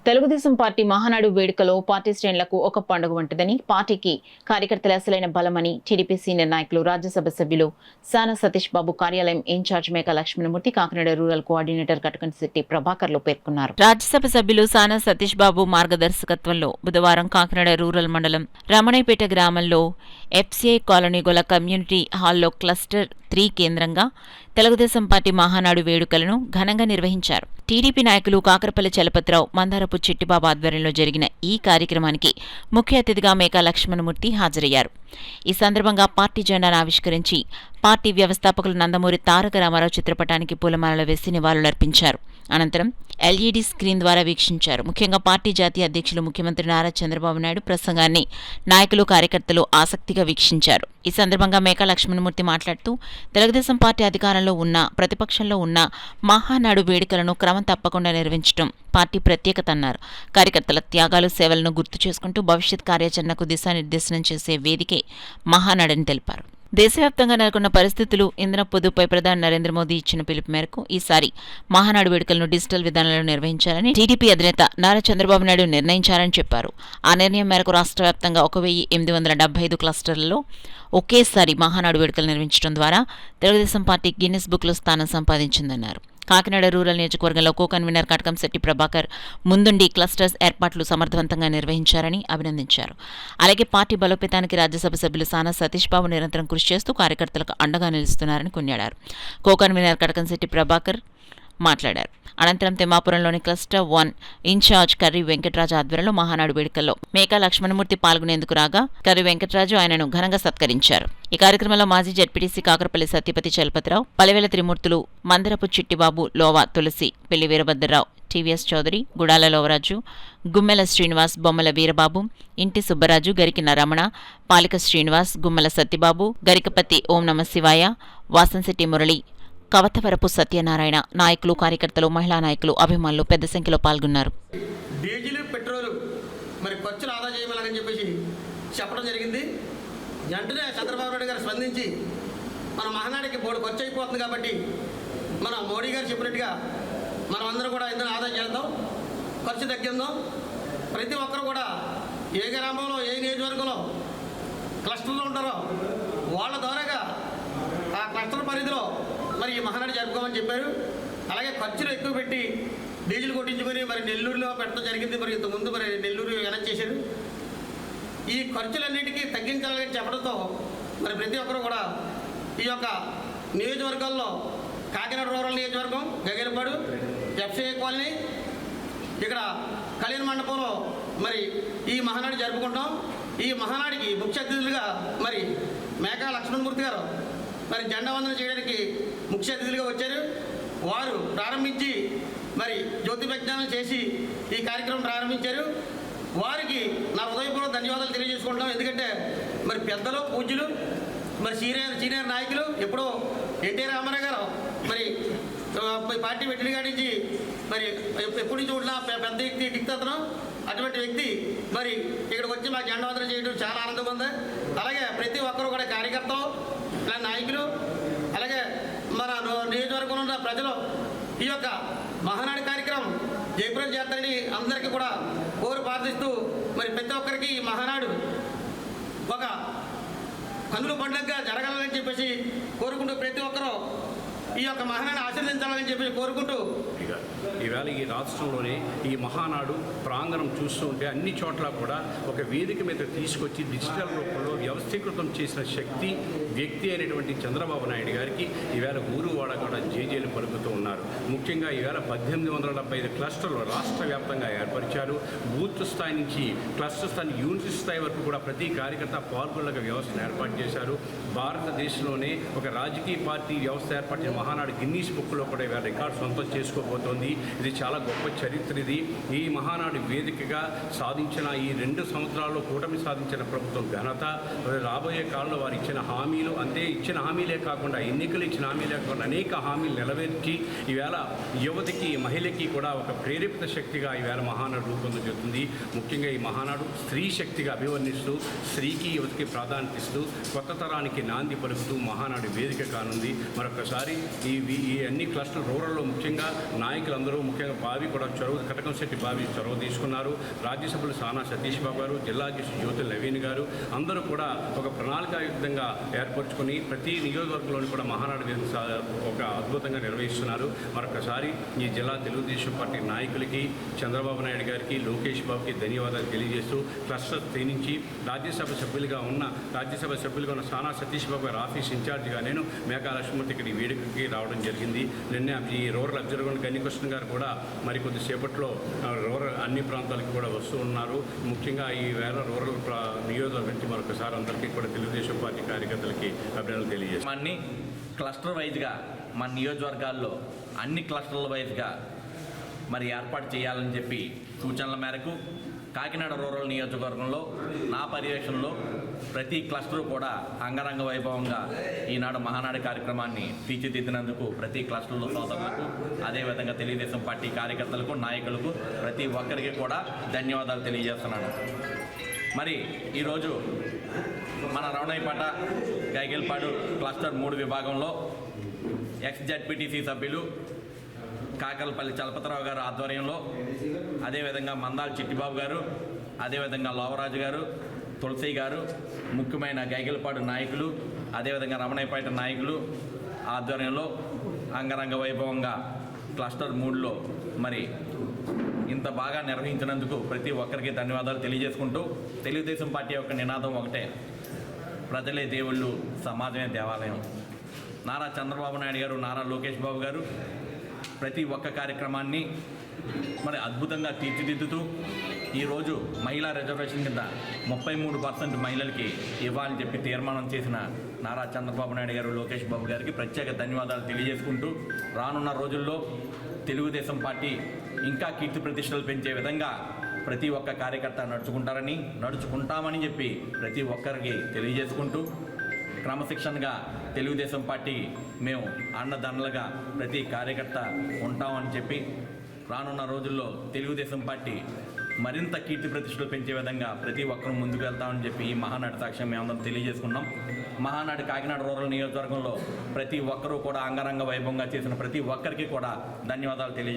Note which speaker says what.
Speaker 1: Telugu Desam party Mahanadu వేడుకలో party శ్రేణులకు ఒక పండుగ వంటిదని, పార్టీకి కార్యకర్తల అసలైన బలమని టీడీపీ సీనియర్ నాయకులు, రాజ్యసభ సభ్యులు సానా సతీష్ బాబు కార్యాలయం in charge Meka Lakshmanamurthy, Kakinada rural coordinator Katakamsetti ప్రభాకర్లు పేర్కొన్నారు. రాజ్యసభ సభ్యులు సానా సతీష్ బాబు మార్గదర్శకత్వంలో బుధవారం కాకినాడ రూరల్ మండలం రమణయ్యపేట గ్రామంలో ఎఫ్సీఐ కాలనీ గల కమ్యూనిటీ హాల్లో క్లస్టర్ 3 కేంద్రంగా తెలుగుదేశం పార్టీ మహానాడు వేడుకలను ఘనంగా నిర్వహించారు. టీడీపీ నాయకులు కాకరపల్లి చలపతిరావు, మందారపు చిట్టిబాబు ఆధ్వర్యంలో జరిగిన ఈ కార్యక్రమానికి ముఖ్య అతిథిగా మేకా లక్ష్మణమూర్తి హాజరయ్యారు. ఈ సందర్భంగా పార్టీ జెండాను ఆవిష్కరించి పార్టీ వ్యవస్థాపకులు నందమూరి తారక రామారావు చిత్రపటానికి పూలమాలలు వేసి నివాళులర్పించారు. అనంతరం ఎల్ఈడీ స్క్రీన్ ద్వారా వీక్షించారు. ముఖ్యంగా పార్టీ జాతీయ అధ్యక్షులు ముఖ్యమంత్రి నారా చంద్రబాబు నాయుడు ప్రసంగాన్ని నాయకులు, కార్యకర్తలు ఆసక్తిగా వీక్షించారు. ఈ సందర్భంగా మేకా లక్ష్మణమూర్తి మాట్లాడుతూ, తెలుగుదేశం పార్టీ అధికారంలో ఉన్నా, ప్రతిపక్షంలో ఉన్నా మహానాడు వేడుకలను క్రమం తప్పకుండా నిర్వహించడం పార్టీ ప్రత్యేకత అన్నారు. కార్యకర్తల త్యాగాలు, సేవలను గుర్తు చేసుకుంటూ భవిష్యత్ కార్యాచరణకు దిశానిర్దేశనం చేసే వేదికే మహానాడని తెలిపారు. దేశవ్యాప్తంగా నెలకొన్న పరిస్థితులు, ఇంధన పొదుపుపై ప్రధాని నరేంద్ర మోదీ ఇచ్చిన పిలుపు మేరకు ఈసారి మహానాడు వేడుకలను డిజిటల్ విధానంలో నిర్వహించాలని టీడీపీ అధినేత నారా చంద్రబాబు నాయుడు నిర్ణయించారని చెప్పారు. ఆ నిర్ణయం మేరకు రాష్ట్ర వ్యాప్తంగా 1875 క్లస్టర్లలో ఒకేసారి మహానాడు వేడుకలు నిర్వహించడం ద్వారా తెలుగుదేశం పార్టీ గిన్నిస్ బుక్లో స్థానం సంపాదించిందన్నారు. కాకినాడ రూరల్ నియోజకవర్గంలో కో కన్వీనర్ కటకంశెట్టి ప్రభాకర్ ముందుండి క్లస్టర్స్ ఏర్పాట్లు సమర్థవంతంగా నిర్వహించారని అభినందించారు. అలాగే పార్టీ బలోపేతానికి రాజ్యసభ సభ్యులు సానా సతీష్ బాబు నిరంతరం కృషి చేస్తూ కార్యకర్తలకు అండగా నిలుస్తున్నారని కొనియాడారు. కో కన్వీనర్ కటకంశెట్టి ప్రభాకర్ మాట్లాడారు. అనంతరం తిమ్మాపురంలోని క్లస్టర్ 1 ఇన్ఛార్జ్ కర్రి వెంకటరాజు ఆధ్వర్యంలో మహానాడు వేడుకల్లో మేకా లక్ష్మణమూర్తి పాల్గొనేందుకు రాగా కర్రి వెంకటరాజు ఆయనను ఘనంగా సత్కరించారు. ఈ కార్యక్రమంలో మాజీ జెడ్పీటీసీ కాకరపల్లి సత్యపతి చలపతిరావు, పలివేల త్రిమూర్తులు, మందరపు చిట్టిబాబు, లోవా తులసి, పెళ్లి వీరభద్రరావు, టీవీఎస్ చౌదరి, గుడాల లోవరాజు, గుమ్మెల శ్రీనివాస్, బొమ్మల వీరబాబు, ఇంటి సుబ్బరాజు, గరికిన రమణ, పాలిక శ్రీనివాస్, గుమ్మల సత్యబాబు, గరికపతి ఓం నమ శివాయ, వాసంశెట్టి మురళి, కవతవరపు సత్యనారాయణ, నాయకులు, కార్యకర్తలు, మహిళా నాయకులు, అభిమానులు పెద్ద సంఖ్యలో పాల్గొన్నారు.
Speaker 2: డీజిల్, పెట్రోల్ మరి ఖర్చులు ఆదా చేయమని చెప్పేసి చెప్పడం జరిగింది. వెంటనే చంద్రబాబు నాయుడు గారు స్పందించి మన మహానాడికి బోర్డు ఖర్చు అయిపోతుంది కాబట్టి మన మోడీ గారు చెప్పినట్టుగా మనం అందరం కూడా ఇంధన ఆదా చేద్దాం, ఖర్చు తగ్గిందాం. ప్రతి ఒక్కరు కూడా ఏ గ్రామంలో, ఏ నియోజకవర్గంలో క్లస్టర్లో ఉంటారో వాళ్ళ ద్వారాగా ఆ క్లస్టర్ పరిధిలో మరి ఈ మహానాడు జరుపుకోమని చెప్పారు. అలాగే ఖర్చులు ఎక్కువ పెట్టి డీజిల్ కొట్టించుకొని మరి నెల్లూరులో పెట్టడం జరిగింది. మరి ఇంతకుముందు మరి నెల్లూరు అనౌన్స్ చేశారు. ఈ ఖర్చులన్నిటికీ తగ్గించాలని చెప్పడంతో మరి ప్రతి ఒక్కరు కూడా ఈ యొక్క నియోజకవర్గాల్లో కాకినాడ రూరల్ నియోజకవర్గం, గగేలపాడు, ఎఫ్సీఐ కాలనీ, ఇక్కడ కళ్యాణ మండపంలో మరి ఈ మహానాడు జరుపుకుంటాం. ఈ మహానాడికి ముఖ్య అతిథులుగా మరి మేకా లక్ష్మణమూర్తి గారు మరి జెండా వందనం చేయడానికి ముఖ్య అతిథులుగా వచ్చారు. వారు ప్రారంభించి మరి జ్యోతి ప్రజ్ఞానం చేసి ఈ కార్యక్రమం ప్రారంభించారు. వారికి నా హృదయపూర్వక ధన్యవాదాలు తెలియజేసుకుంటాం. ఎందుకంటే మరి పెద్దలు, పూజ్యులు, మరి సీనియర్ నాయకులు, ఎప్పుడో ఎన్టీ రామారావు గారు మరి పార్టీ పెట్టిన కాడి నుంచి మరి ఎప్పటి నుంచి ఉన్న పెద్ద వ్యక్తి దిక్తతనం. అటువంటి వ్యక్తి మరి ఇక్కడికి వచ్చి మా జెండా వందనం చేయడం చాలా ఆనందంగా ఉంది. అలాగే ప్రతి ఒక్కరు కూడా కార్యకర్తలు, నాయకులు, అలాగే మన నియోజకవర్గంలో ఉన్న ప్రజలు ఈ యొక్క మహానాడు కార్యక్రమం జయప్రదం చేస్తారని అందరికీ కూడా కోరి ప్రార్థిస్తూ మరి ప్రతి ఒక్కరికి ఈ మహానాడు ఒక కన్నుల పండుగగా జరగాలని చెప్పేసి కోరుకుంటూ ప్రతి ఒక్కరూ ఈ యొక్క మహానాడు ఆశీర్వదించాలని చెప్పి కోరుకుంటూ,
Speaker 3: ఈవేళ ఈ రాష్ట్రంలోనే ఈ మహానాడు ప్రాంగణం చూస్తూ ఉంటే అన్ని చోట్ల కూడా ఒక వేదిక మీద తీసుకొచ్చి డిజిటల్ రూపంలో వ్యవస్థీకృతం చేసిన వ్యక్తి అయినటువంటి చంద్రబాబు నాయుడు గారికి ఈవేళ ఊరు వాడ కూడా జేజేలు పలుకుతూ ఉన్నారు. ముఖ్యంగా ఈవేళ 1875 క్లస్టర్లు రాష్ట్ర వ్యాప్తంగా ఏర్పరిచారు. బూత్ స్థాయి నుంచి క్లస్టర్ స్థాయి, యూనిట్ స్థాయి వరకు కూడా ప్రతి కార్యకర్త పాల్గొనగ వ్యవస్థను ఏర్పాటు చేశారు. భారతదేశంలోనే ఒక రాజకీయ పార్టీ వ్యవస్థ ఏర్పాటు మహానాడు గిన్నీస్ బుక్లో కూడా ఈవేళ రికార్డు సొంతం చేసుకోబోతోంది. ఇది చాలా గొప్ప చరిత్ర. ఇది ఈ మహానాడు వేదికగా సాధించిన ఈ 2 సంవత్సరాల్లో కూటమి సాధించిన ప్రభుత్వం ఘనత, రాబోయే కాలంలో వారు ఇచ్చిన హామీ హామీలు అంతే ఇచ్చిన హామీలే కాకుండా ఎన్నికలు ఇచ్చిన హామీలే కాకుండా అనేక హామీలు నెరవేర్చి ఈవేళ యువతకి మహిళకి కూడా ఒక ప్రేరేపిత శక్తిగా ఈవేళ మహానాడు రూపొందుతుంది. ముఖ్యంగా ఈ మహానాడు స్త్రీ శక్తిగా అభివర్ణిస్తూ స్త్రీకి యువతకి ప్రాధాన్యత ఇస్తూ కొత్త తరానికి నాంది పలుకుతూ మహానాడు వేదిక కానుంది. మరొకసారి ఈ అన్ని క్లస్టర్ రూరల్లో ముఖ్యంగా నాయకులందరూ ముఖ్యంగా బావి కూడా కటకంశెట్టి బావి చొరవ తీసుకున్నారు. రాజ్యసభలు సానా సతీష్ బాబు గారు, జిల్లా అధ్యక్షుడు జ్యోతి నవీన్ గారు అందరూ కూడా ఒక ప్రణాళికాయుక్తంగా ఏర్పరచుకొని ప్రతి నియోజకవర్గంలోని కూడా మహానాడు వేదిక ఒక అద్భుతంగా నిర్వహిస్తున్నారు. మరొకసారి ఈ జిల్లా తెలుగుదేశం పార్టీ నాయకులకి, చంద్రబాబు నాయుడు గారికి, లోకేష్ బాబుకి ధన్యవాదాలు తెలియజేస్తూ క్లస్టర్ నుంచి రాజ్యసభ సభ్యులుగా ఉన్న సానా సతీష్ బాబు గారు ఆఫీస్ ఇన్ఛార్జిగా నేను మేకా లక్ష్మణమూర్తి ఇక్కడ ఈ వేడుకకి రావడం జరిగింది. నిన్న ఈ రూరల్ అబ్జర్వర్ గన్నికృష్ణ గారు కూడా మరికొద్దిసేపట్లో రూరల్ అన్ని ప్రాంతాలకు కూడా వస్తూ ఉన్నారు. ముఖ్యంగా ఈ వేళ రూరల్ నియోజకవర్గం నుంచి మరొకసారి అందరికీ కూడా తెలుగుదేశం పార్టీ కార్యకర్తలకి అభినందనలు తెలియజేస్తాం.
Speaker 4: అన్ని క్లస్టర్ వైజ్గా మన నియోజకవర్గాల్లో అన్ని క్లస్టర్ల వైజ్గా మరి ఏర్పాటు చేయాలని చెప్పి సూచనల మేరకు కాకినాడ రూరల్ నియోజకవర్గంలో నా పర్యవేక్షణలో ప్రతి క్లస్టర్ కూడా అంగరంగ వైభవంగా ఈనాడు మహానాడు కార్యక్రమాన్ని తీర్చిదిద్దినందుకు ప్రతి క్లస్టర్లో సోదరులకు, అదేవిధంగా తెలుగుదేశం పార్టీ కార్యకర్తలకు, నాయకులకు ప్రతి ఒక్కరికి కూడా ధన్యవాదాలు తెలియజేస్తున్నాను. మరి ఈరోజు మన రవణయ్యపేట గైగెల్పాడు క్లస్టర్ 3 విభాగంలో ఎక్స్-జడ్పీటీసీ సభ్యులు కాకరపల్లి చలపతిరావు గారు ఆధ్వర్యంలో, అదేవిధంగా మందాల చిట్టిబాబు గారు, అదేవిధంగా లోవరాజు గారు, తులసి గారు, ముఖ్యమైన గైగెలపాడు నాయకులు, అదేవిధంగా రమణయ్యపేట నాయకులు ఆధ్వర్యంలో అంగరంగ వైభవంగా క్లస్టర్ 3లో మరి ఇంత బాగా నిర్వహించినందుకు ప్రతి ఒక్కరికి ధన్యవాదాలు తెలియజేసుకుంటూ, తెలుగుదేశం పార్టీ యొక్క నినాదం ఒకటే, ప్రజలే దేవుళ్ళు, సమాజమే దేవాలయం. నారా చంద్రబాబు నాయుడు గారు, నారా లోకేష్ బాబు గారు ప్రతి ఒక్క కార్యక్రమాన్ని మరి అద్భుతంగా తీర్చిదిద్దుతూ ఈరోజు మహిళా రిజర్వేషన్ కింద 33% మహిళలకి ఇవ్వాలని చెప్పి తీర్మానం చేసిన నారా చంద్రబాబు నాయుడు గారు, లోకేష్ బాబు గారికి ప్రత్యేక ధన్యవాదాలు తెలియజేసుకుంటూ, రానున్న రోజుల్లో తెలుగుదేశం పార్టీ ఇంకా కీర్తి ప్రతిష్టలు పెంచే విధంగా ప్రతి ఒక్క కార్యకర్త నడుచుకుంటామని చెప్పి ప్రతి ఒక్కరికి తెలియజేసుకుంటూ, క్రమశిక్షణగా తెలుగుదేశం పార్టీ మేము అండదండలుగా ప్రతి కార్యకర్త ఉంటామని చెప్పి, రానున్న రోజుల్లో తెలుగుదేశం పార్టీ మరింత కీర్తి ప్రతిష్టలు పెంచే విధంగా ప్రతి ఒక్కరూ ముందుకు వెళ్తామని చెప్పి ఈ మహానాడు సాక్ష్యం మేమందరం తెలియజేసుకున్నాం. మహానాడు కాకినాడ రూరల్ నియోజకవర్గంలో ప్రతి ఒక్కరూ కూడా అంగరంగ వైభవంగా చేసిన ప్రతి ఒక్కరికి కూడా ధన్యవాదాలు తెలియజేస్తున్నాం.